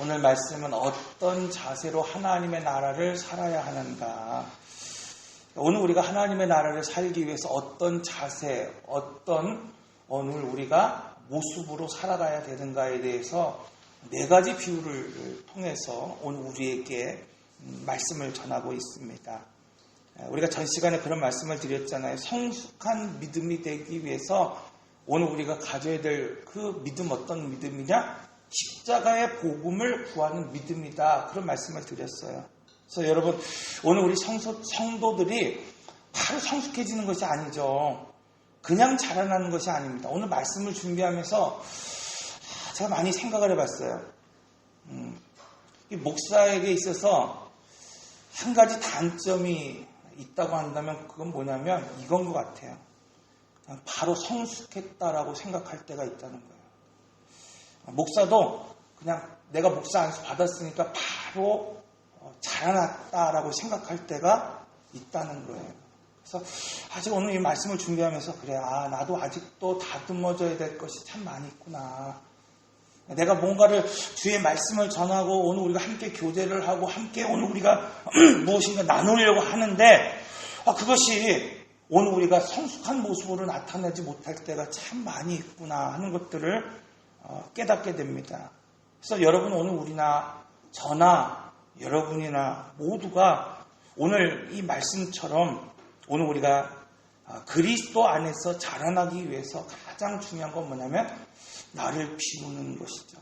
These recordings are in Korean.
오늘 말씀은 어떤 자세로 하나님의 나라를 살아야 하는가. 오늘 우리가 하나님의 나라를 살기 위해서 어떤 자세, 오늘 우리가 모습으로 살아가야 되는가에 대해서 4가지 비유를 통해서 오늘 우리에게 말씀을 전하고 있습니다. 우리가 전 시간에 그런 말씀을 드렸잖아요. 성숙한 믿음이 되기 위해서 오늘 우리가 가져야 될 그 믿음 어떤 믿음이냐? 십자가의 복음을 구하는 믿음이다. 그런 말씀을 드렸어요. 그래서 여러분 오늘 우리 성도들이 바로 성숙해지는 것이 아니죠. 그냥 자라나는 것이 아닙니다. 오늘 말씀을 준비하면서 제가 많이 생각을 해봤어요. 이 목사에게 있어서 한 가지 단점이 있다고 한다면 그건 뭐냐면 이건 것 같아요. 바로 성숙했다라고 생각할 때가 있다는 거예요. 목사도 그냥 내가 목사 안수 받았으니까 바로 자라났다라고 생각할 때가 있다는 거예요. 그래서 아직 오늘 이 말씀을 준비하면서 그래, 나도 아직도 다듬어져야 될 것이 참 많이 있구나. 내가 뭔가를 주의 말씀을 전하고 오늘 우리가 함께 교제를 하고 함께 오늘 우리가 무엇인가 나누려고 하는데 그것이 오늘 우리가 성숙한 모습으로 나타내지 못할 때가 참 많이 있구나 하는 것들을 깨닫게 됩니다. 그래서 여러분 오늘 우리나 저나 여러분이나 모두가 오늘 이 말씀처럼 오늘 우리가 그리스도 안에서 자라나기 위해서 가장 중요한 건 뭐냐면 나를 비우는 것이죠.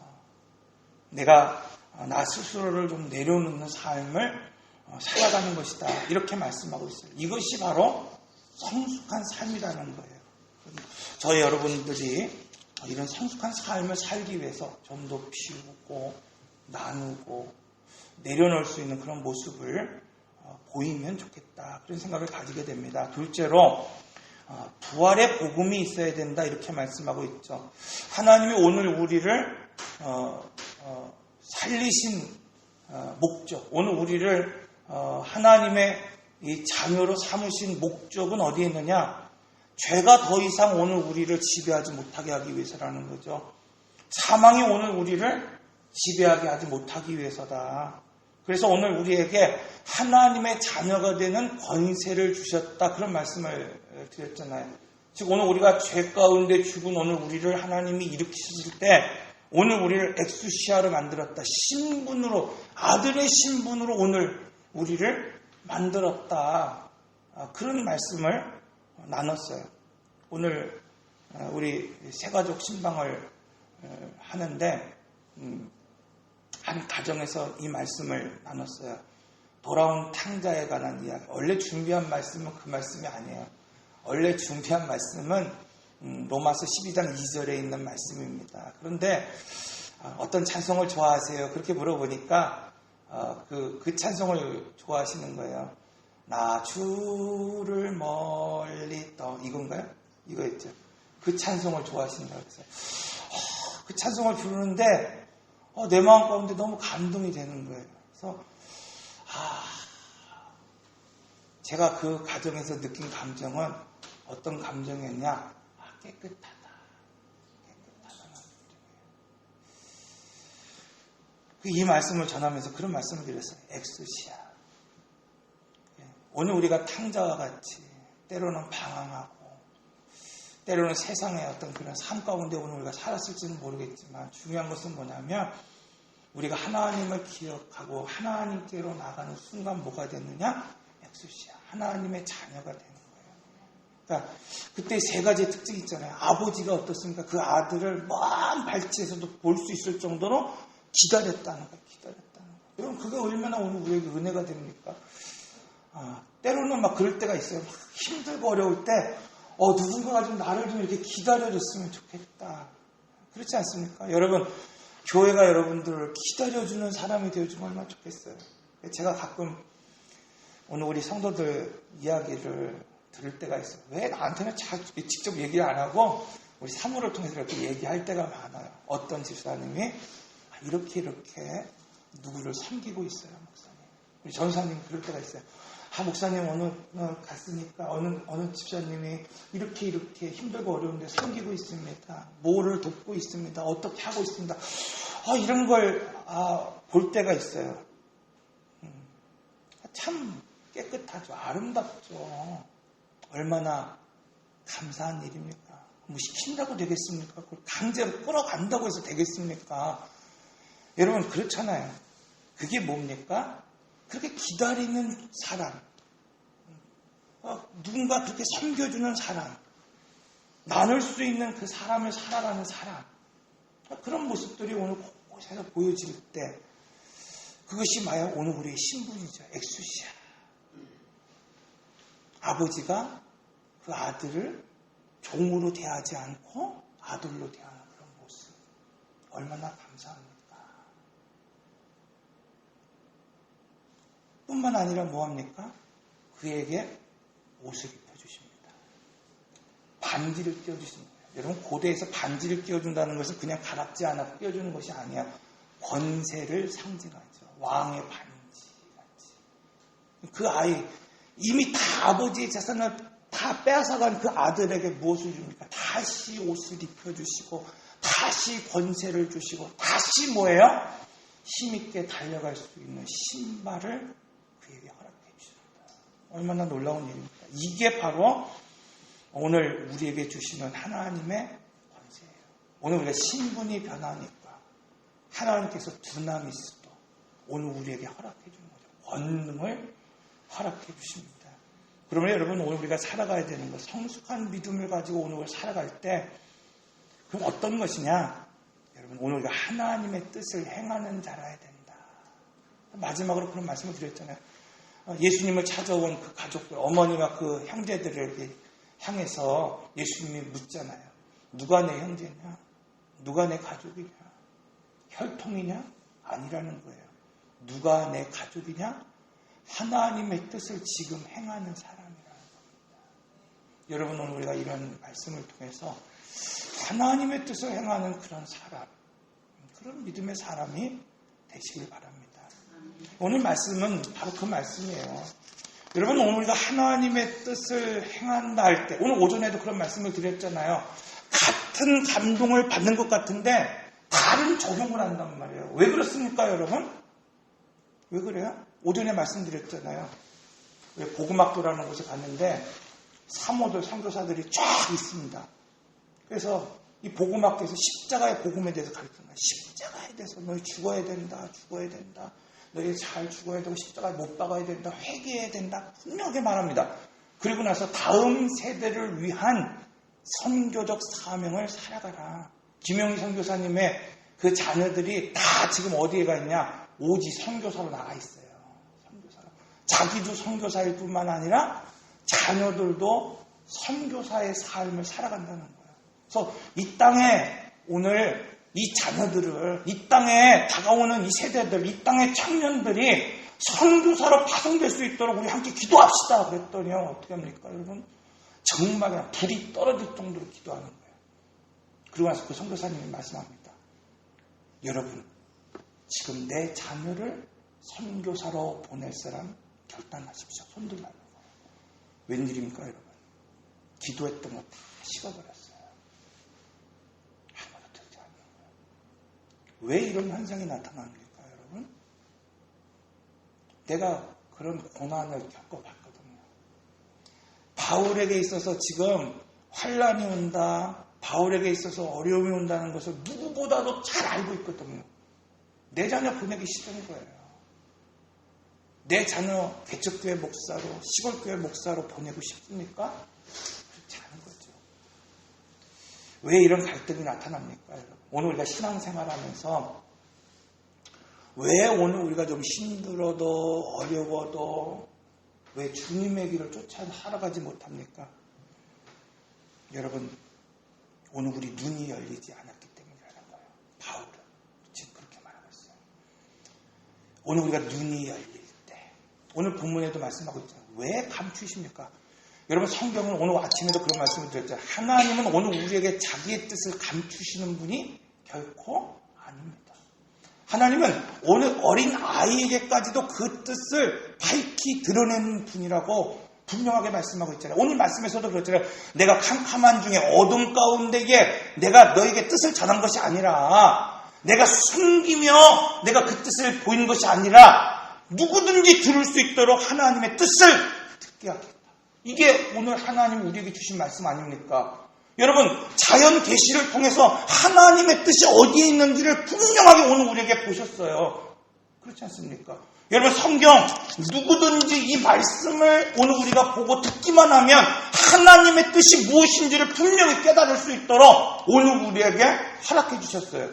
내가 나 스스로를 좀 내려놓는 삶을 살아가는 것이다. 이렇게 말씀하고 있어요. 이것이 바로 성숙한 삶이라는 거예요. 저희 여러분들이 이런 성숙한 삶을 살기 위해서 좀 더 비우고 나누고 내려놓을 수 있는 그런 모습을 보이면 좋겠다. 그런 생각을 가지게 됩니다. 둘째로 부활의 복음이 있어야 된다. 이렇게 말씀하고 있죠. 하나님이 오늘 우리를 살리신 목적, 오늘 우리를 하나님의 이 자녀로 삼으신 목적은 어디에 있느냐? 죄가 더 이상 오늘 우리를 지배하지 못하게 하기 위해서라는 거죠. 사망이 오늘 우리를 지배하게 하지 못하기 위해서다. 그래서 오늘 우리에게 하나님의 자녀가 되는 권세를 주셨다. 그런 말씀을 드렸잖아요. 즉 오늘 우리가 죄 가운데 죽은 오늘 우리를 하나님이 일으키셨을 때 오늘 우리를 엑수시아로 만들었다. 신분으로, 아들의 신분으로 오늘 우리를 만들었다. 그런 말씀을 나눴어요. 오늘 우리 새가족 신방을 하는데 한 가정에서 이 말씀을 나눴어요. 돌아온 탕자에 관한 이야기. 원래 준비한 말씀은 그 말씀이 아니에요. 원래 준비한 말씀은 로마서 12장 2절에 있는 말씀입니다. 그런데 어떤 찬송을 좋아하세요? 그렇게 물어보니까 그 찬송을 좋아하시는 거예요. 나 주를 멀리 떠, 이건가요? 이거였죠. 그 찬송을 좋아하신다고 그래서 그 찬송을 부르는데 내 마음 가운데 너무 감동이 되는 거예요. 그래서 제가 그 가정에서 느낀 감정은 어떤 감정이었냐? 깨끗하다. 이 말씀을 전하면서 그런 말씀을 드렸어요. 엑스시아. 오늘 우리가 탕자와 같이 때로는 방황하고 때로는 세상의 어떤 그런 삶 가운데 오늘 우리가 살았을지는 모르겠지만 중요한 것은 뭐냐면 우리가 하나님을 기억하고 하나님께로 나가는 순간 뭐가 되느냐? 엑수시아. 하나님의 자녀가 되는 거예요. 그러니까 그때 3가지의 특징이 있잖아요. 아버지가 어떻습니까? 그 아들을 먼 발치에서도 볼 수 있을 정도로 기다렸다는 거예요. 여러분 그게 얼마나 오늘 우리에게 은혜가 됩니까? 때로는 막 그럴 때가 있어요. 막 힘들고 어려울 때 누군가가 좀 나를 좀 이렇게 기다려줬으면 좋겠다. 그렇지 않습니까? 여러분 교회가 여러분들을 기다려주는 사람이 되어주면 얼마나 좋겠어요. 제가 가끔 오늘 우리 성도들 이야기를 들을 때가 있어요. 왜 나한테는 직접 얘기를 안 하고 우리 사무를 통해서 이렇게 얘기할 때가 많아요. 어떤 집사님이 이렇게 누구를 섬기고 있어요. 목사님. 우리 전사님 그럴 때가 있어요. 목사님 오늘 갔으니까 어느 집사님이 이렇게 힘들고 어려운데 섬기고 있습니다. 뭐를 돕고 있습니다. 어떻게 하고 있습니다. 이런 걸 볼 때가 있어요. 참 깨끗하죠. 아름답죠. 얼마나 감사한 일입니까? 뭐 시킨다고 되겠습니까? 그걸 강제로 끌어간다고 해서 되겠습니까? 여러분 그렇잖아요. 그게 뭡니까? 그렇게 기다리는 사람, 누군가 그렇게 섬겨주는 사람, 나눌 수 있는 그 사람을 살아가는 사람, 그런 모습들이 오늘 곳곳에서 보여질 때 그것이 마야 오늘 우리의 신분이죠. 엑수시아. 아버지가 그 아들을 종으로 대하지 않고 아들로 대하는 그런 모습. 얼마나 감사합니까? 뿐만 아니라 뭐합니까? 그에게 옷을 입혀주십니다. 반지를 끼워주십니다. 여러분 고대에서 반지를 끼워준다는 것은 그냥 가랍지 않아 끼워주는 것이 아니야. 권세를 상징하죠. 왕의 반지같이. 그 아이 이미 다 아버지의 재산을 다 빼앗아간 그 아들에게 무엇을 줍니까? 다시 옷을 입혀주시고 다시 권세를 주시고 다시 뭐예요? 힘있게 달려갈 수 있는 신발을 그에게 허락해 주십니다. 얼마나 놀라운 일입니까? 이게 바로 오늘 우리에게 주시는 하나님의 권세예요. 오늘 우리가 신분이 변하니까 하나님께서 두나미스도 오늘 우리에게 허락해 주는 거죠. 권능을 허락해 주십니다. 그러면 여러분 오늘 우리가 살아가야 되는 것, 성숙한 믿음을 가지고 오늘 살아갈 때 그럼 어떤 것이냐? 여러분 오늘 우리가 하나님의 뜻을 행하는 자라야 된다. 마지막으로 그런 말씀을 드렸잖아요. 예수님을 찾아온 그 가족들, 어머니와 그 형제들에게 향해서 예수님이 묻잖아요. 누가 내 형제냐? 누가 내 가족이냐? 혈통이냐? 아니라는 거예요. 누가 내 가족이냐? 하나님의 뜻을 지금 행하는 사람이라는 겁니다. 여러분 오늘 우리가 이런 말씀을 통해서 하나님의 뜻을 행하는 그런 사람, 그런 믿음의 사람이 되시길 바랍니다. 오늘 말씀은 바로 그 말씀이에요. 여러분 오늘 우리가 하나님의 뜻을 행한다 할 때, 오늘 오전에도 그런 말씀을 드렸잖아요. 같은 감동을 받는 것 같은데 다른 적용을 한단 말이에요. 왜 그렇습니까 여러분? 왜 그래요? 오전에 말씀드렸잖아요. 복음학교라는 곳에 갔는데 사모들, 선교사들이 쫙 있습니다. 그래서 이 복음학교에서 십자가의 복음에 대해서 가르치는 거예요. 십자가에 대해서 너희 죽어야 된다. 죽어야 된다. 너희 잘 죽어야 되고 십자가에 못 박아야 된다. 회개해야 된다. 분명하게 말합니다. 그리고 나서 다음 세대를 위한 선교적 사명을 살아가라. 김영희 선교사님의 그 자녀들이 다 지금 어디에 가 있냐? 오지 선교사로 나가 있어요. 선교사로. 자기도 선교사일 뿐만 아니라 자녀들도 선교사의 삶을 살아간다는 거예요. 그래서 이 땅에 오늘 이 자녀들을, 이 땅에 다가오는 이 세대들, 이 땅의 청년들이 선교사로 파송될 수 있도록 우리 함께 기도합시다. 그랬더니요. 어떻게 합니까 여러분? 정말 그냥 불이 떨어질 정도로 기도하는 거예요. 그러고 나서 그 선교사님이 말씀합니다. 여러분 지금 내 자녀를 선교사로 보낼 사람 결단하십시오. 손 들라는 거예요. 웬일입니까 여러분? 기도했던 거 다 식어버렸어요. 아무도 들지 않는 거예요. 왜 이런 현상이 나타납니까 여러분? 내가 그런 고난을 겪어봤거든요. 바울에게 있어서 지금 환란이 온다, 바울에게 있어서 어려움이 온다는 것을 누구보다도 잘 알고 있거든요. 내 자녀 보내기 싫은 거예요. 내 자녀 개척교회 목사로, 시골교회 목사로 보내고 싶습니까? 그렇지 않은 거죠. 왜 이런 갈등이 나타납니까? 여러분? 오늘 우리가 신앙생활하면서 왜 오늘 우리가 좀 힘들어도 어려워도 왜 주님의 길을 쫓아 살아가지 못합니까? 여러분 오늘 우리 눈이 열리지 않았기 때문이라는 거예요. 바울은 지금 그렇게 말하고 있어요. 오늘 우리가 눈이 열릴 때, 오늘 본문에도 말씀하고 있잖아요. 왜 감추십니까? 여러분 성경은 오늘 아침에도 그런 말씀을 드렸잖아요. 하나님은 오늘 우리에게 자기의 뜻을 감추시는 분이 결코 아닙니다. 하나님은 어느 어린 아이에게까지도 그 뜻을 밝히 드러내는 분이라고 분명하게 말씀하고 있잖아요. 오늘 말씀에서도 그렇잖아요. 내가 캄캄한 중에 어둠 가운데에 내가 너에게 뜻을 전한 것이 아니라, 내가 숨기며 내가 그 뜻을 보이는 것이 아니라 누구든지 들을 수 있도록 하나님의 뜻을 듣게 하겠다. 이게 오늘 하나님 우리에게 주신 말씀 아닙니까? 여러분, 자연 계시를 통해서 하나님의 뜻이 어디에 있는지를 분명하게 오늘 우리에게 보셨어요. 그렇지 않습니까? 여러분, 성경 누구든지 이 말씀을 오늘 우리가 보고 듣기만 하면 하나님의 뜻이 무엇인지를 분명히 깨달을 수 있도록 오늘 우리에게 허락해 주셨어요.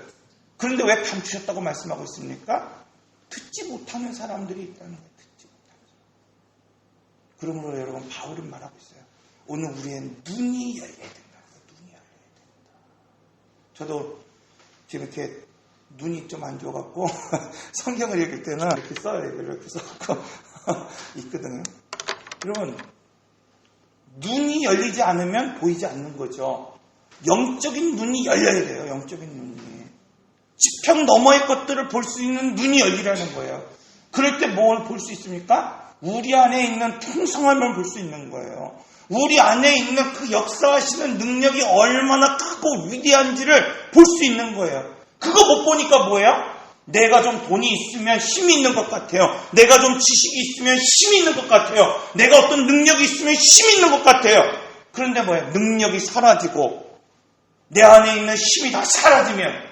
그런데 왜 감추셨다고 말씀하고 있습니까? 듣지 못하는 사람들이 있다는 거예요. 듣지 못하는 사람. 그러므로 여러분, 바울은 말하고 있어요. 오늘 우리의 눈이 열려야 된다. 눈이 열려야 된다. 저도 지금 이렇게 눈이 좀 안 좋아갖고 성경을 읽을 때는 이렇게 써요. 이렇게 써갖고 있거든요. 그러면 눈이 열리지 않으면 보이지 않는 거죠. 영적인 눈이 열려야 돼요. 영적인 눈이. 지평 너머의 것들을 볼 수 있는 눈이 열리라는 거예요. 그럴 때 뭘 볼 수 있습니까? 우리 안에 있는 풍성함을 볼 수 있는 거예요. 우리 안에 있는 그 역사하시는 능력이 얼마나 크고 위대한지를 볼 수 있는 거예요. 그거 못 보니까 뭐예요? 내가 좀 돈이 있으면 힘이 있는 것 같아요. 내가 좀 지식이 있으면 힘이 있는 것 같아요. 내가 어떤 능력이 있으면 힘이 있는 것 같아요. 그런데 뭐예요? 능력이 사라지고 내 안에 있는 힘이 다 사라지면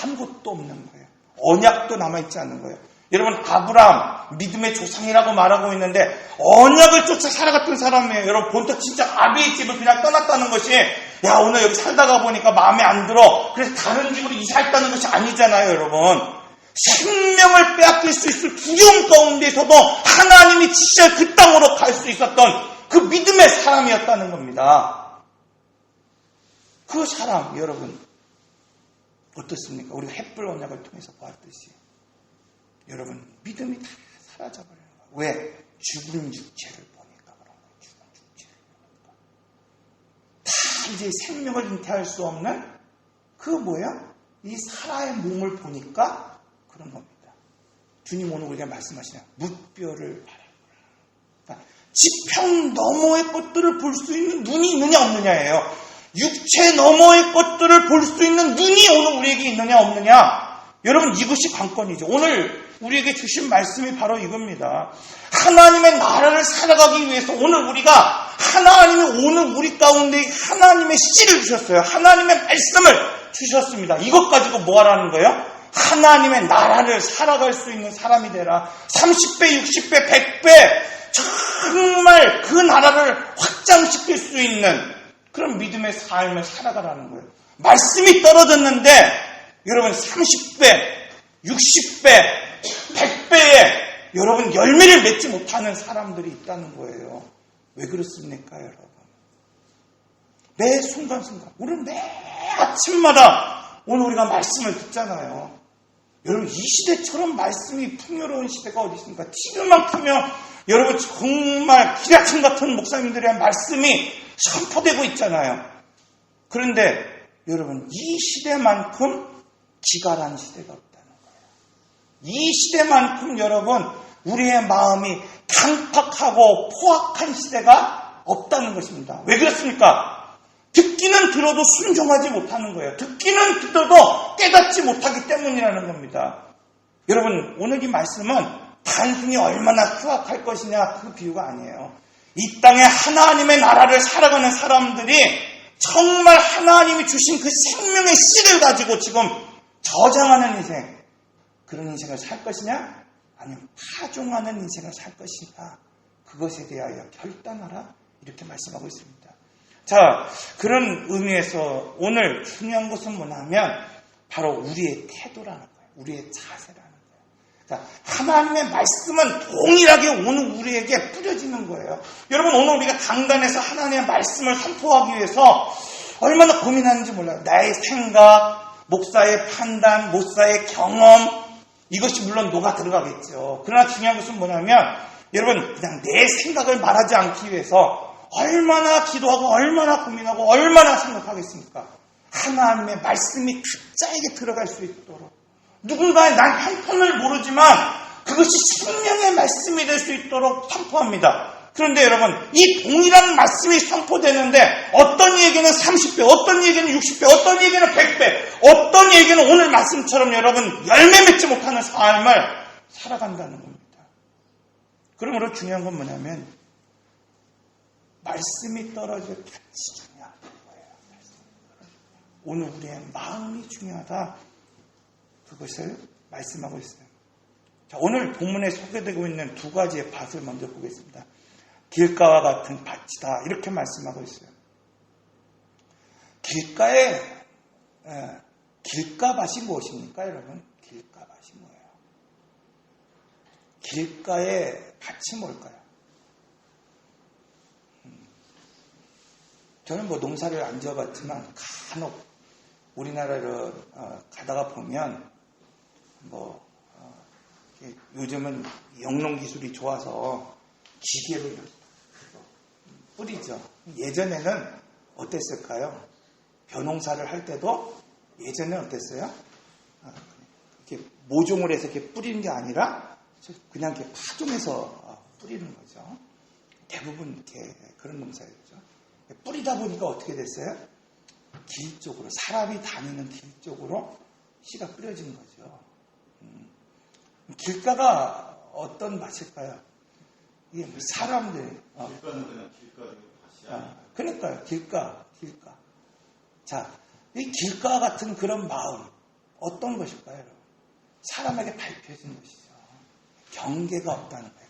아무것도 없는 거예요. 언약도 남아있지 않는 거예요. 여러분, 아브라함 믿음의 조상이라고 말하고 있는데 언약을 쫓아 살아갔던 사람이에요. 여러분, 본토 친척 아비의 집을 그냥 떠났다는 것이, 야, 오늘 여기 살다가 보니까 마음에 안 들어, 그래서 다른 집으로 이사했다는 것이 아니잖아요. 여러분, 생명을 빼앗길 수 있을 두려움 가운데서도 하나님이 지시할 그 땅으로 갈 수 있었던 그 믿음의 사람이었다는 겁니다. 그 사람, 여러분 어떻습니까? 우리가 햇불 언약을 통해서 보았듯이 여러분, 믿음이 다 사라져버리는 거예요. 왜? 죽은 육체를 보니까 그런 거예요. 죽은 육체를 보니까. 다 이제 생명을 잉태할 수 없는 그 뭐야? 이 사라의 몸을 보니까 그런 겁니다. 주님 오늘 우리가 말씀하시냐? 무뼈를 바라보라. 그러니까 지평 너머의 것들을 볼 수 있는 눈이 있느냐 없느냐예요. 육체 너머의 것들을 볼 수 있는 눈이 오늘 우리에게 있느냐 없느냐. 여러분, 이것이 관건이죠. 오늘 우리에게 주신 말씀이 바로 이겁니다. 하나님의 나라를 살아가기 위해서 오늘 우리가 하나님이 오늘 우리 가운데 하나님의 씨를 주셨어요. 하나님의 말씀을 주셨습니다. 이것 가지고 뭐 하라는 거예요? 하나님의 나라를 살아갈 수 있는 사람이 되라. 30배, 60배, 100배 정말 그 나라를 확장시킬 수 있는 그런 믿음의 삶을 살아가라는 거예요. 말씀이 떨어졌는데 여러분 30배, 60배, 100배에 여러분 열매를 맺지 못하는 사람들이 있다는 거예요. 왜 그렇습니까, 여러분? 매 순간순간, 우리 매 아침마다 오늘 우리가 말씀을 듣잖아요. 여러분, 이 시대처럼 말씀이 풍요로운 시대가 어디 있습니까? TV만 켜면 여러분 정말 기라친 같은 목사님들의 말씀이 선포되고 있잖아요. 그런데 여러분, 이 시대만큼 기갈한 시대가 없다는 거예요. 이 시대만큼 여러분, 우리의 마음이 강팍하고 포악한 시대가 없다는 것입니다. 왜 그렇습니까? 듣기는 들어도 순종하지 못하는 거예요. 듣기는 들어도 깨닫지 못하기 때문이라는 겁니다. 여러분, 오늘 이 말씀은 단순히 얼마나 후악할 것이냐 그 비유가 아니에요. 이 땅에 하나님의 나라를 살아가는 사람들이 정말 하나님이 주신 그 생명의 씨를 가지고 지금 저장하는 인생, 그런 인생을 살 것이냐 아니면 파종하는 인생을 살 것이냐, 그것에 대하여 결단하라, 이렇게 말씀하고 있습니다. 자, 그런 의미에서 오늘 중요한 것은 뭐냐면 바로 우리의 태도라는 거예요. 우리의 자세라는 거예요. 그러니까 하나님의 말씀은 동일하게 오늘 우리에게 뿌려지는 거예요. 여러분, 오늘 우리가 강단에서 하나님의 말씀을 선포하기 위해서 얼마나 고민하는지 몰라요. 나의 생각, 목사의 판단, 목사의 경험, 이것이 물론 녹아 들어가겠죠. 그러나 중요한 것은 뭐냐면 여러분, 그냥 내 생각을 말하지 않기 위해서 얼마나 기도하고 얼마나 고민하고 얼마나 생각하겠습니까? 하나님의 말씀이 각자에게 들어갈 수 있도록 누군가의 난 형편을 모르지만 그것이 생명의 말씀이 될 수 있도록 선포합니다. 그런데 여러분, 이 동일한 말씀이 선포되는데 어떤 얘기는 30배, 어떤 얘기는 60배, 어떤 얘기는 100배, 어떤 얘기는 오늘 말씀처럼 여러분 열매 맺지 못하는 삶을 살아간다는 겁니다. 그러므로 중요한 건 뭐냐면 말씀이 떨어질 가치 중요한 거예요. 오늘 우리의 마음이 중요하다. 그것을 말씀하고 있어요. 자, 오늘 본문에 소개되고 있는 두 가지의 밭을 먼저 보겠습니다. 길가와 같은 밭이다. 이렇게 말씀하고 있어요. 길가밭이 무엇입니까, 여러분? 길가밭이 뭐예요? 길가의 밭이 뭘까요? 저는 농사를 안 지어봤지만 간혹 우리나라를 가다가 보면 요즘은 영농 기술이 좋아서 기계로 뿌리죠. 예전에는 어땠을까요? 벼농사를 할 때도 예전에는 어땠어요? 이렇게 모종을 해서 이렇게 뿌리는 게 아니라 그냥 이렇게 파종해서 뿌리는 거죠. 대부분 이렇게 그런 농사였죠. 뿌리다 보니까 어떻게 됐어요? 길 쪽으로, 사람이 다니는 길 쪽으로 씨가 뿌려진 거죠. 길가가 어떤 밭일까요? 이게 사람들. 길가는 그냥 길가지고 밭이야. 그러니까요. 길가. 자, 이 길가 같은 그런 마음, 어떤 것일까요, 여러분? 사람에게 밝혀진 것이죠. 경계가 없다는 거예요.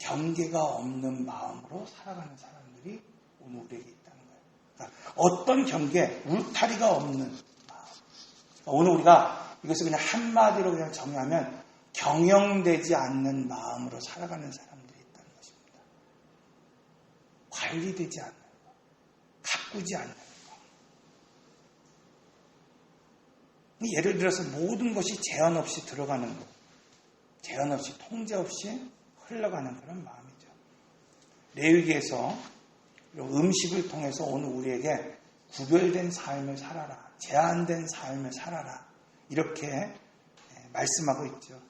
경계가 없는 마음으로 살아가는 사람들이 오늘 우리에게 있다는 거예요. 그러니까 어떤 경계, 울타리가 없는 마음. 그러니까 오늘 우리가 이것을 그냥 한마디로 그냥 정의하면 경영되지 않는 마음으로 살아가는 사람들이 있다는 것입니다. 관리되지 않는 것, 가꾸지 않는 것. 예를 들어서 모든 것이 제한 없이 들어가는 것, 제한 없이 통제 없이 흘러가는 그런 마음이죠. 레위기에서 음식을 통해서 오늘 우리에게 구별된 삶을 살아라, 제한된 삶을 살아라, 이렇게 말씀하고 있죠.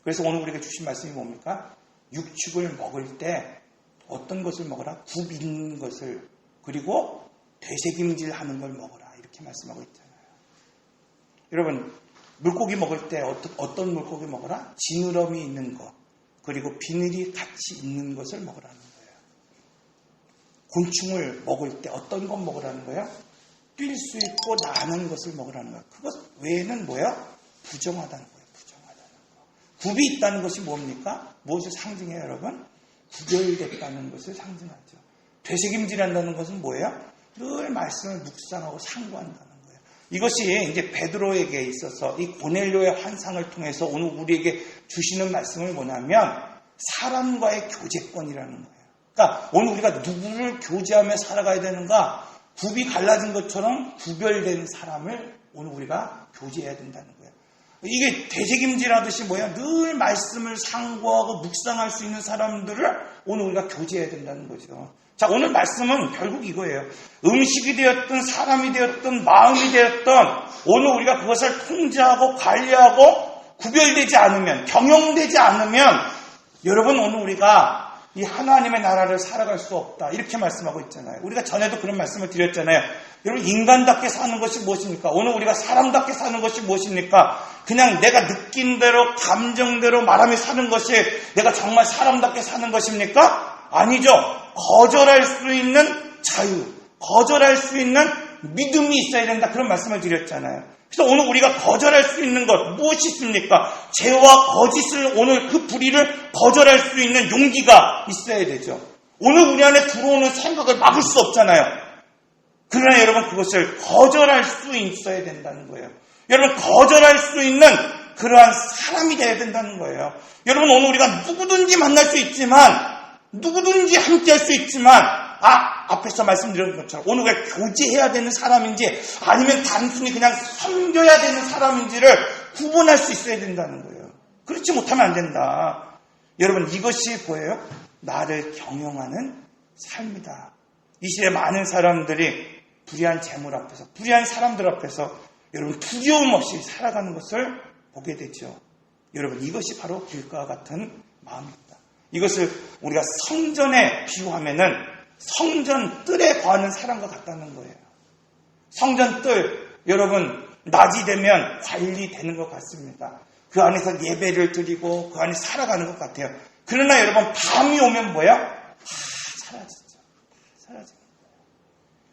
그래서 오늘 우리에게 주신 말씀이 뭡니까? 육축을 먹을 때 어떤 것을 먹어라? 굽 있는 것을, 그리고 되새김질 하는 걸 먹어라, 이렇게 말씀하고 있잖아요. 여러분, 물고기 먹을 때 어떤 물고기 먹어라? 지느러미 있는 것, 그리고 비늘이 같이 있는 것을 먹으라는 거예요. 곤충을 먹을 때 어떤 것 먹으라는 거예요? 뛸 수 있고 나는 것을 먹으라는 거예요. 그것 외에는 뭐예요? 부정하다는 거예요. 부정하다는 거. 굽이 있다는 것이 뭡니까? 무엇을 상징해요, 여러분? 구별됐다는 것을 상징하죠. 되새김질한다는 것은 뭐예요? 늘 말씀을 묵상하고 상고한다는 거예요. 이것이 이제 베드로에게 있어서 이 고넬료의 환상을 통해서 오늘 우리에게 주시는 말씀을 뭐냐면 사람과의 교제권이라는 거예요. 그러니까 오늘 우리가 누구를 교제하며 살아가야 되는가? 굽이 갈라진 것처럼 구별된 사람을 오늘 우리가 교제해야 된다는 거예요. 이게 되새김질하듯이 뭐야? 늘 말씀을 상고하고 묵상할 수 있는 사람들을 오늘 우리가 교제해야 된다는 거죠. 자, 오늘 말씀은 결국 이거예요. 음식이 되었든 사람이 되었든 마음이 되었든 오늘 우리가 그것을 통제하고 관리하고 구별되지 않으면, 경영되지 않으면 여러분 오늘 우리가 이 하나님의 나라를 살아갈 수 없다, 이렇게 말씀하고 있잖아요. 우리가 전에도 그런 말씀을 드렸잖아요. 여러분, 인간답게 사는 것이 무엇입니까? 오늘 우리가 사람답게 사는 것이 무엇입니까? 그냥 내가 느낀 대로 감정대로 말하며 사는 것이 내가 정말 사람답게 사는 것입니까? 아니죠. 거절할 수 있는 자유, 거절할 수 있는 믿음이 있어야 된다, 그런 말씀을 드렸잖아요. 그래서 오늘 우리가 거절할 수 있는 것 무엇이 있습니까? 죄와 거짓을, 오늘 그 불의를 거절할 수 있는 용기가 있어야 되죠. 오늘 우리 안에 들어오는 생각을 막을 수 없잖아요. 그러나 여러분, 그것을 거절할 수 있어야 된다는 거예요. 여러분, 거절할 수 있는 그러한 사람이 되어야 된다는 거예요. 여러분, 오늘 우리가 누구든지 만날 수 있지만, 누구든지 함께 할 수 있지만, 앞에서 말씀드린 것처럼 오늘 우리가 교제해야 되는 사람인지 아니면 단순히 그냥 섬겨야 되는 사람인지를 구분할 수 있어야 된다는 거예요. 그렇지 못하면 안 된다. 여러분, 이것이 뭐예요? 나를 경영하는 삶이다. 이 시대 많은 사람들이 불의한 재물 앞에서, 불의한 사람들 앞에서 여러분 두려움 없이 살아가는 것을 보게 되죠. 여러분 이것이 바로 길가와 같은 마음입니다. 이것을 우리가 성전에 비유하면은 성전 뜰에 거하는 사람과 같다는 거예요. 성전 뜰, 여러분 낮이 되면 관리되는 것 같습니다. 그 안에서 예배를 드리고 그 안에 살아가는 것 같아요. 그러나 여러분 밤이 오면 뭐야? 다 사라지죠. 사라집니다.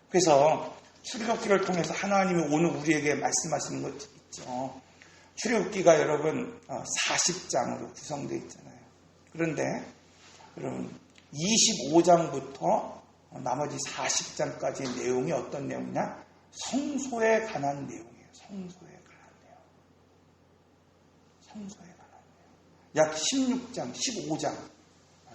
그래서 출애굽기를 통해서 하나님이 오늘 우리에게 말씀하시는 것 있죠. 출애굽기가 여러분 40장으로 구성되어 있잖아요. 그런데 여러분 25장부터 나머지 40장까지의 내용이 어떤 내용이냐? 성소에 관한 내용이에요. 성소에 관한 내용. 성소에 관한 내용. 약 16장, 15장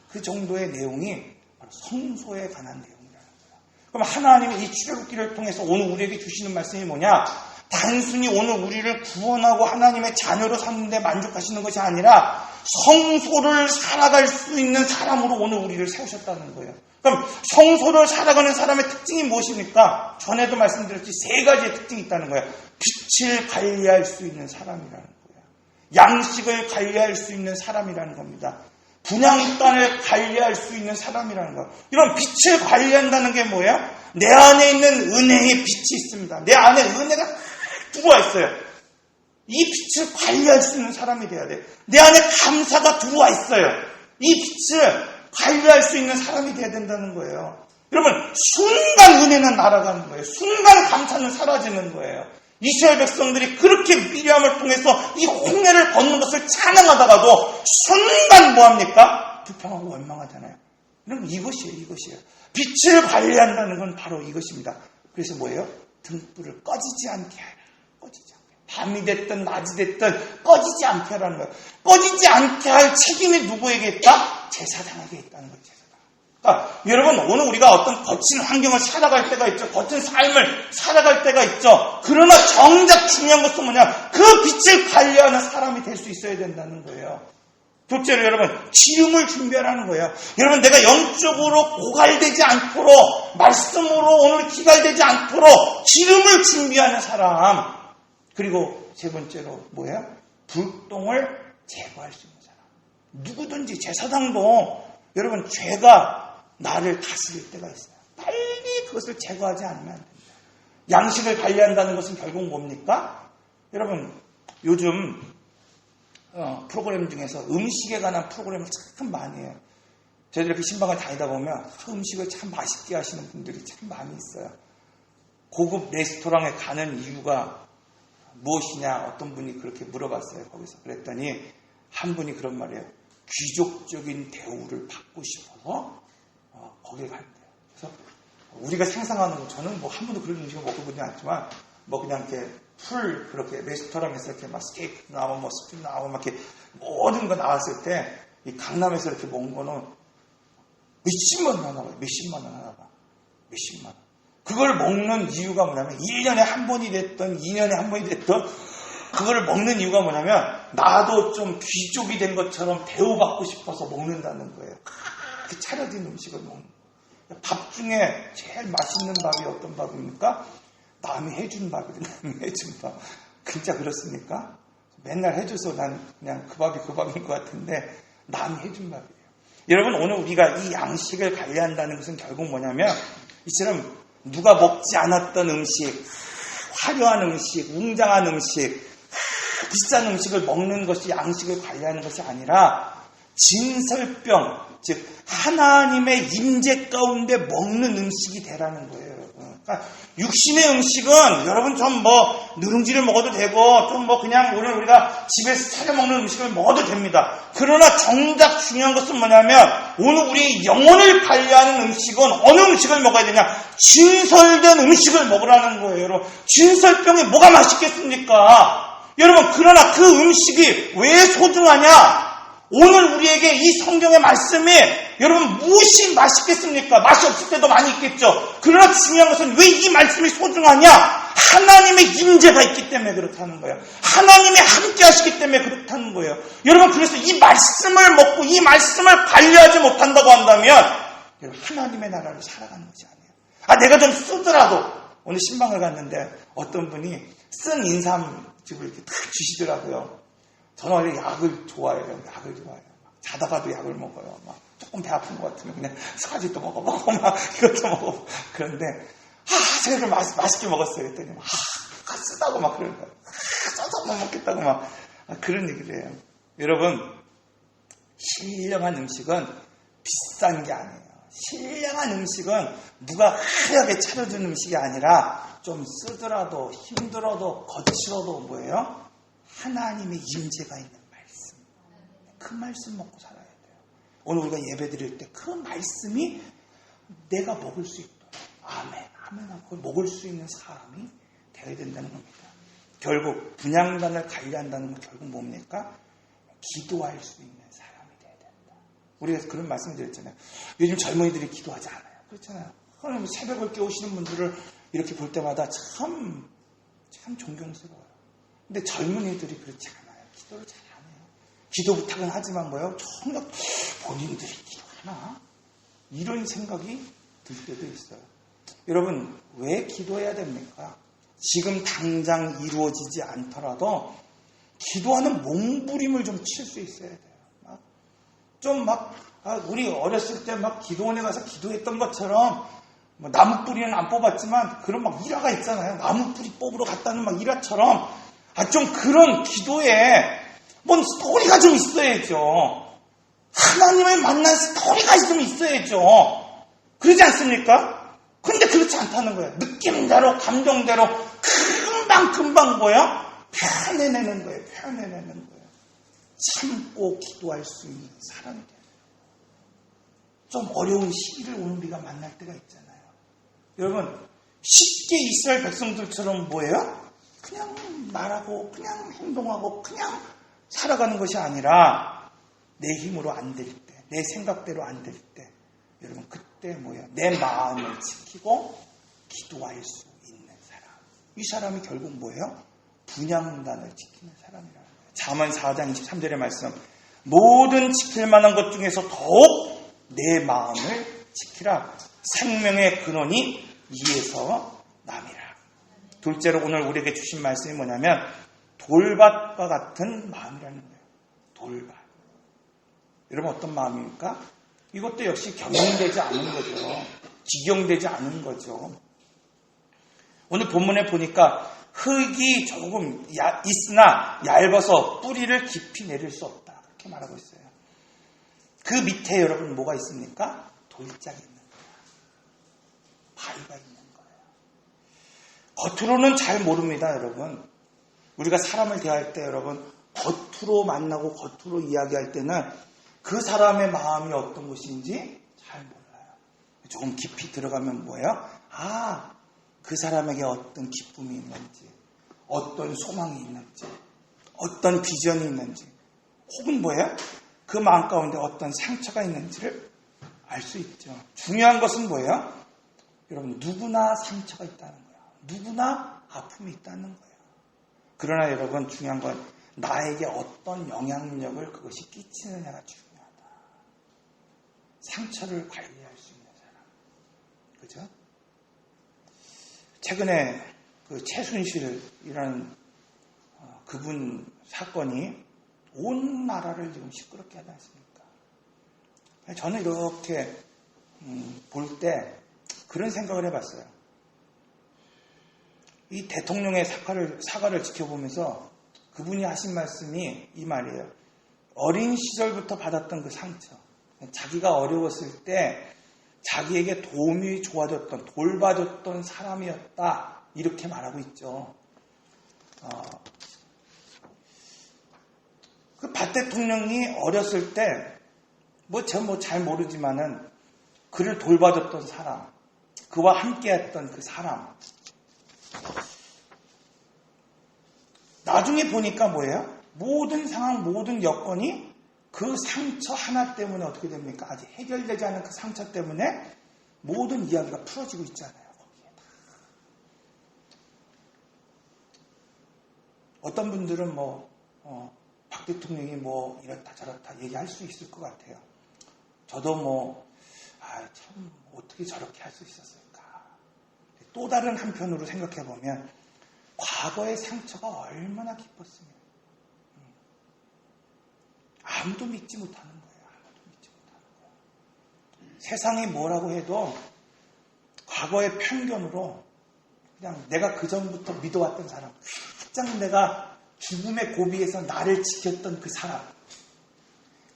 그 정도의 내용이 바로 성소에 관한 내용이라는 거예요. 그럼 하나님이 이 출애굽기를 통해서 오늘 우리에게 주시는 말씀이 뭐냐? 단순히 오늘 우리를 구원하고 하나님의 자녀로 삼는데 만족하시는 것이 아니라 성소를 살아갈 수 있는 사람으로 오늘 우리를 세우셨다는 거예요. 그럼 성소를 살아가는 사람의 특징이 무엇입니까? 전에도 말씀드렸지 3가지의 특징이 있다는 거예요. 빛을 관리할 수 있는 사람이라는 거예요. 양식을 관리할 수 있는 사람이라는 겁니다. 분향단을 관리할 수 있는 사람이라는 거예요. 이런 빛을 관리한다는 게 뭐예요? 내 안에 있는 은혜의 빛이 있습니다. 내 안에 은혜가 들어와 있어요. 이 빛을 관리할 수 있는 사람이 돼야 돼요. 내 안에 감사가 들어와 있어요. 이 빛을 관리할 수 있는 사람이 돼야 된다는 거예요. 여러분 순간 은혜는 날아가는 거예요. 순간 감사는 사라지는 거예요. 이스라엘 백성들이 그렇게 미리암을 통해서 이 홍해를 걷는 것을 찬양하다가도 순간 뭐합니까? 불평하고 원망하잖아요. 여러분 이것이에요. 빛을 관리한다는 건 바로 이것입니다. 그래서 뭐예요? 등불을 꺼지지 않게 하라. 꺼지지 않게. 밤이 됐든 낮이 됐든 꺼지지 않게 하라는 거예요. 꺼지지 않게 할 책임이 누구에게 있다? 제사장에게 있다는 거예요. 그러니까 여러분 오늘 우리가 어떤 거친 환경을 살아갈 때가 있죠. 거친 삶을 살아갈 때가 있죠. 그러나 정작 중요한 것은 뭐냐? 그 빛을 관리하는 사람이 될 수 있어야 된다는 거예요. 둘째로 여러분 기름을 준비하라는 거예요. 여러분 내가 영적으로 고갈되지 않도록 말씀으로 오늘 기갈되지 않도록 기름을 준비하는 사람. 그리고 세 번째로 뭐예요? 불똥을 제거할 수 있는 사람. 누구든지 제사장도 여러분 죄가 나를 다스릴 때가 있어요. 빨리 그것을 제거하지 않으면 안 됩니다. 양식을 관리한다는 것은 결국 뭡니까? 여러분 요즘 프로그램 중에서 음식에 관한 프로그램을 참 많이 해요. 저희들 이렇게 신방을 다니다 보면 음식을 참 맛있게 하시는 분들이 참 많이 있어요. 고급 레스토랑에 가는 이유가 무엇이냐 어떤 분이 그렇게 물어봤어요. 거기서 그랬더니 한 분이 그런 말이에요. 귀족적인 대우를 받고 싶어서 거기에 갈 때요. 그래서 우리가 상상하는 거 저는 뭐 한 번도 그런 음식을 먹어보지 않지만 뭐 그냥 이렇게 풀 그렇게 레스토랑에서 이렇게 막 스테이크 나오고 뭐 스프 나오고 막 이렇게 모든 거 나왔을 때 이 강남에서 이렇게 먹은 거는 몇십만 원 하나 봐요. 몇십만 원 하나 봐. 몇십만 원. 그걸 먹는 이유가 뭐냐면 1년에 한 번이 됐던 2년에 한 번이 됐던 그걸 먹는 이유가 뭐냐면 나도 좀 귀족이 된 것처럼 대우받고 싶어서 먹는다는 거예요. 그 차려진 음식을 먹는 거예요. 밥 중에 제일 맛있는 밥이 어떤 밥입니까? 남이 해준 밥이래. 남이 해준 밥. 진짜 그렇습니까? 맨날 해줘서 난 그냥 그 밥이 그 밥인 것 같은데 남이 해준 밥이에요. 여러분 오늘 우리가 이 양식을 관리한다는 것은 결국 뭐냐면 이처럼 누가 먹지 않았던 음식, 화려한 음식, 웅장한 음식, 비싼 음식을 먹는 것이 양식을 관리하는 것이 아니라 진설병, 즉 하나님의 임재 가운데 먹는 음식이 되라는 거예요. 여러분. 그러니까 육신의 음식은 여러분 좀 뭐 누룽지를 먹어도 되고 좀 뭐 그냥 우리가 집에서 차려 먹는 음식을 먹어도 됩니다. 그러나 정작 중요한 것은 뭐냐면 오늘 우리 영혼을 관리하는 음식은 어느 음식을 먹어야 되냐? 진설된 음식을 먹으라는 거예요. 여러분. 진설병이 뭐가 맛있겠습니까? 여러분 그러나 그 음식이 왜 소중하냐? 오늘 우리에게 이 성경의 말씀이 여러분 무엇이 맛있겠습니까? 맛이 없을 때도 많이 있겠죠. 그러나 중요한 것은 왜 이 말씀이 소중하냐? 하나님의 임재가 있기 때문에 그렇다는 거예요. 하나님이 함께 하시기 때문에 그렇다는 거예요. 여러분 그래서 이 말씀을 먹고 이 말씀을 관리하지 못한다고 한다면 여러분 하나님의 나라를 살아가는 것이 아니에요. 내가 좀 쓰더라도 오늘 신방을 갔는데 어떤 분이 쓴 인삼즙을 이렇게 탁 주시더라고요. 저는 원래 약을 좋아해요. 약을 좋아해요. 자다가도 약을 먹어요. 막 조금 배 아픈 것 같으면 그냥 스카지도 먹어보고 막 이것도 먹어보고 그런데 제가 맛있게 먹었어요. 그랬더니 쓰다고 막 그러는 거예요. 써서 못 먹겠다고 막 그런 얘기를 해요. 여러분, 신령한 음식은 비싼 게 아니에요. 신령한 음식은 누가 화려하게 차려준 음식이 아니라 좀 쓰더라도 힘들어도 거칠어도 뭐예요? 하나님의 임재가 있는 말씀. 그 말씀 먹고 살아야 돼요. 오늘 우리가 예배 드릴 때 그 말씀이 내가 먹을 수 있도록 아멘 그걸 먹을 수 있는 사람이 되어야 된다는 겁니다. 결국 분향단을 관리한다는 건 결국 뭡니까? 기도할 수 있는 사람이 되어야 된다. 우리가 그런 말씀 드렸잖아요. 요즘 젊은이들이 기도하지 않아요. 그렇잖아요. 하나님 새벽을 깨우시는 분들을 이렇게 볼 때마다 참 존경스러워요. 근데 젊은이들이 그렇지 않아요. 기도를 잘 안 해요. 기도 부탁은 하지만 뭐예요? 정말 본인들이 기도하나? 이런 생각이 들 때도 있어요. 여러분, 왜 기도해야 됩니까? 지금 당장 이루어지지 않더라도 기도하는 몸부림을 좀 칠 수 있어야 돼요. 우리 어렸을 때 막 기도원에 가서 기도했던 것처럼 뭐 나무 뿌리는 안 뽑았지만 그런 막 일화가 있잖아요. 나무 뿌리 뽑으러 갔다는 막 일화처럼 좀 그런 기도에 뭔 스토리가 좀 있어야죠. 하나님을 만난 스토리가 좀 있어야죠. 그러지 않습니까? 근데 그렇지 않다는 거예요. 느낌대로 감정대로 금방 뭐예요? 표현해내는 거예요. 참고 기도할 수 있는 사람이 돼요. 좀 어려운 시기를 오늘 우리가 만날 때가 있잖아요. 여러분, 쉽게 이스라엘 백성들처럼 뭐예요? 그냥 말하고 그냥 행동하고 그냥 살아가는 것이 아니라 내 힘으로 안 될 때, 내 생각대로 안 될 때, 여러분 그때 뭐예요? 내 마음을 지키고 기도할 수 있는 사람. 이 사람이 결국 뭐예요? 분향단을 지키는 사람이라는 거예요. 잠언 4장 23절의 말씀. 모든 지킬 만한 것 중에서 더욱 내 마음을 지키라. 생명의 근원이 이에서 남이라. 둘째로 오늘 우리에게 주신 말씀이 뭐냐면 돌밭과 같은 마음이라는 거예요. 돌밭. 여러분 어떤 마음입니까? 이것도 역시 경영되지 않은 거죠. 직영되지 않은 거죠. 오늘 본문에 보니까 흙이 조금 있으나 얇아서 뿌리를 깊이 내릴 수 없다. 그렇게 말하고 있어요. 그 밑에 여러분 뭐가 있습니까? 돌짝이 있는 거예요. 바위가 있는 거예요. 겉으로는 잘 모릅니다, 여러분. 우리가 사람을 대할 때 여러분 겉으로 만나고 겉으로 이야기할 때는 그 사람의 마음이 어떤 것인지 잘 몰라요. 조금 깊이 들어가면 뭐예요? 그 사람에게 어떤 기쁨이 있는지, 어떤 소망이 있는지, 어떤 비전이 있는지, 혹은 뭐예요? 그 마음 가운데 어떤 상처가 있는지를 알 수 있죠. 중요한 것은 뭐예요? 여러분 누구나 상처가 있다는 거예요. 누구나 아픔이 있다는 거예요. 그러나 여러분 중요한 건 나에게 어떤 영향력을 그것이 끼치느냐가 중요하다. 상처를 관리할 수 있는 사람. 그죠? 최근에 그 최순실이라는 그분 사건이 온 나라를 지금 시끄럽게 하지 않습니까? 저는 이렇게 볼 때 그런 생각을 해봤어요. 이 대통령의 사과를 지켜보면서 그분이 하신 말씀이 이 말이에요. 어린 시절부터 받았던 그 상처, 자기가 어려웠을 때 자기에게 도움이 좋아졌던, 돌봐줬던 사람이었다. 이렇게 말하고 있죠. 그 박 대통령이 어렸을 때, 전 잘 모르지만은, 그를 돌봐줬던 사람, 그와 함께했던 그 사람. 나중에 보니까 뭐예요? 모든 상황, 모든 여건이 그 상처 하나 때문에 어떻게 됩니까? 아직 해결되지 않은 그 상처 때문에 모든 이야기가 풀어지고 있잖아요. 거기에 다. 어떤 분들은 박 대통령이 이렇다 저렇다 얘기할 수 있을 것 같아요. 저도 참 어떻게 저렇게 할 수 있었을까. 또 다른 한편으로 생각해 보면 과거의 상처가 얼마나 깊었으면 아무도 믿지 못하는 거예요. 아무도 믿지 못하는 거예요. 세상이 뭐라고 해도 과거의 편견으로 그냥 내가 그전부터 믿어왔던 사람, 가장 내가 죽음의 고비에서 나를 지켰던 그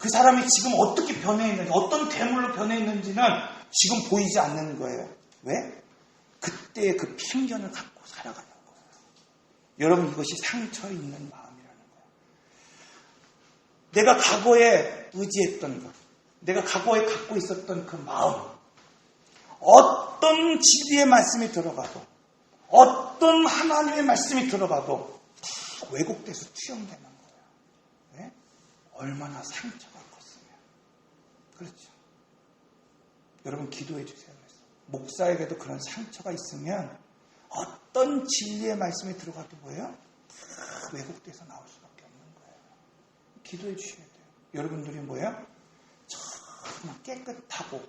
사람이 지금 어떻게 변해있는지, 어떤 괴물로 변해있는지는 지금 보이지 않는 거예요. 왜? 그때의 그 편견을 갖고 살아가는 거예요. 여러분, 이것이 상처 있는 마음이라는 거예요. 내가 과거에 의지했던 것, 내가 과거에 갖고 있었던 그 마음, 어떤 진리의 말씀이 들어가도, 어떤 하나님의 말씀이 들어가도 다 왜곡돼서 투영되는 거예요. 왜? 얼마나 상처가 컸으면. 그렇죠. 여러분, 기도해 주세요. 목사에게도 그런 상처가 있으면 어떤 진리의 말씀이 들어가도 뭐예요? 다 왜곡돼서 나올 수밖에 없는 거예요. 기도해 주셔야 돼요. 여러분들이 뭐예요? 정말 깨끗하고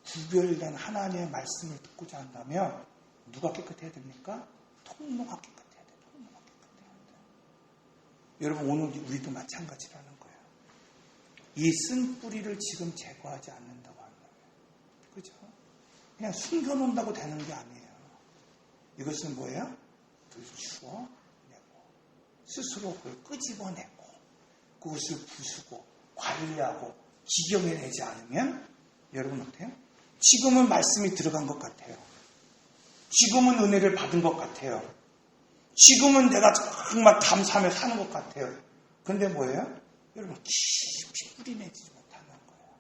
구별된 하나님의 말씀을 듣고자 한다면 누가 깨끗해야 됩니까? 통로가 깨끗해야 돼요. 통로가 깨끗해야 돼요. 여러분, 오늘 우리도 마찬가지라는 거예요. 이 쓴 뿌리를 지금 제거하지 않는다고 하는 거예요. 그죠? 그냥 숨겨놓는다고 되는 게 아니에요. 이것은 뭐예요? 주워내고 스스로 그걸 끄집어내고 그것을 부수고 관리하고 지경해내지 않으면 여러분 어때요? 지금은 말씀이 들어간 것 같아요. 지금은 은혜를 받은 것 같아요. 지금은 내가 정말 감사하며 사는 것 같아요. 그런데 뭐예요? 여러분, 깊이 뿌리내지 못하는 거예요.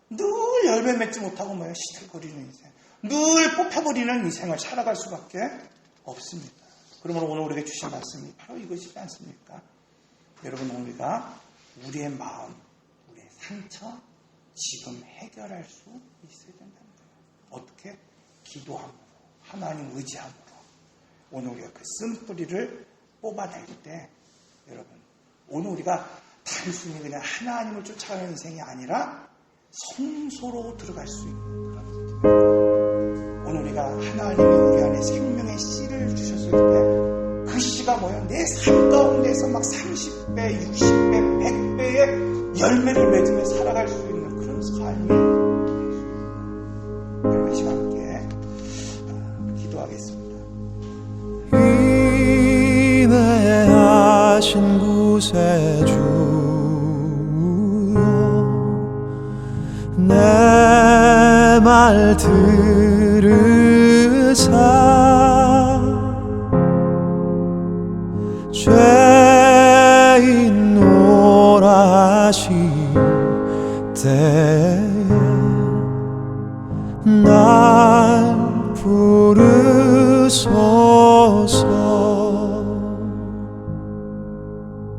늘 열매 맺지 못하고 뭐예요? 시들거리는 인생. 늘 뽑혀버리는 인생을 살아갈 수밖에 없습니다. 그러므로 오늘 우리에게 주신 말씀이 바로 이것이지 않습니까? 여러분, 우리가 우리의 마음, 우리의 상처 지금 해결할 수 있어야 된다는 거예요. 어떻게? 기도함으로, 하나님 의지함으로. 오늘 우리가 그 쓴뿌리를 뽑아낼 때 여러분, 오늘 우리가 단순히 그냥 하나님을 쫓아가는 인생이 아니라 성소로 들어갈 수 있는 그런 것들. 오늘 우리가 하나님이 우리 안에 생명의 씨를 주셨을 때 그 씨가 뭐예요? 내 삶 가운데서 막 30배, 60배, 100배의 열매를 맺으며 살아갈 수 있는 그런 삶이 될 수 있습니다. 여러분, 이 시간 함께 기도하겠습니다. 인내하신 구세주여, 내 말 들으사 죄인 오라 하신 때에 날 부르소서.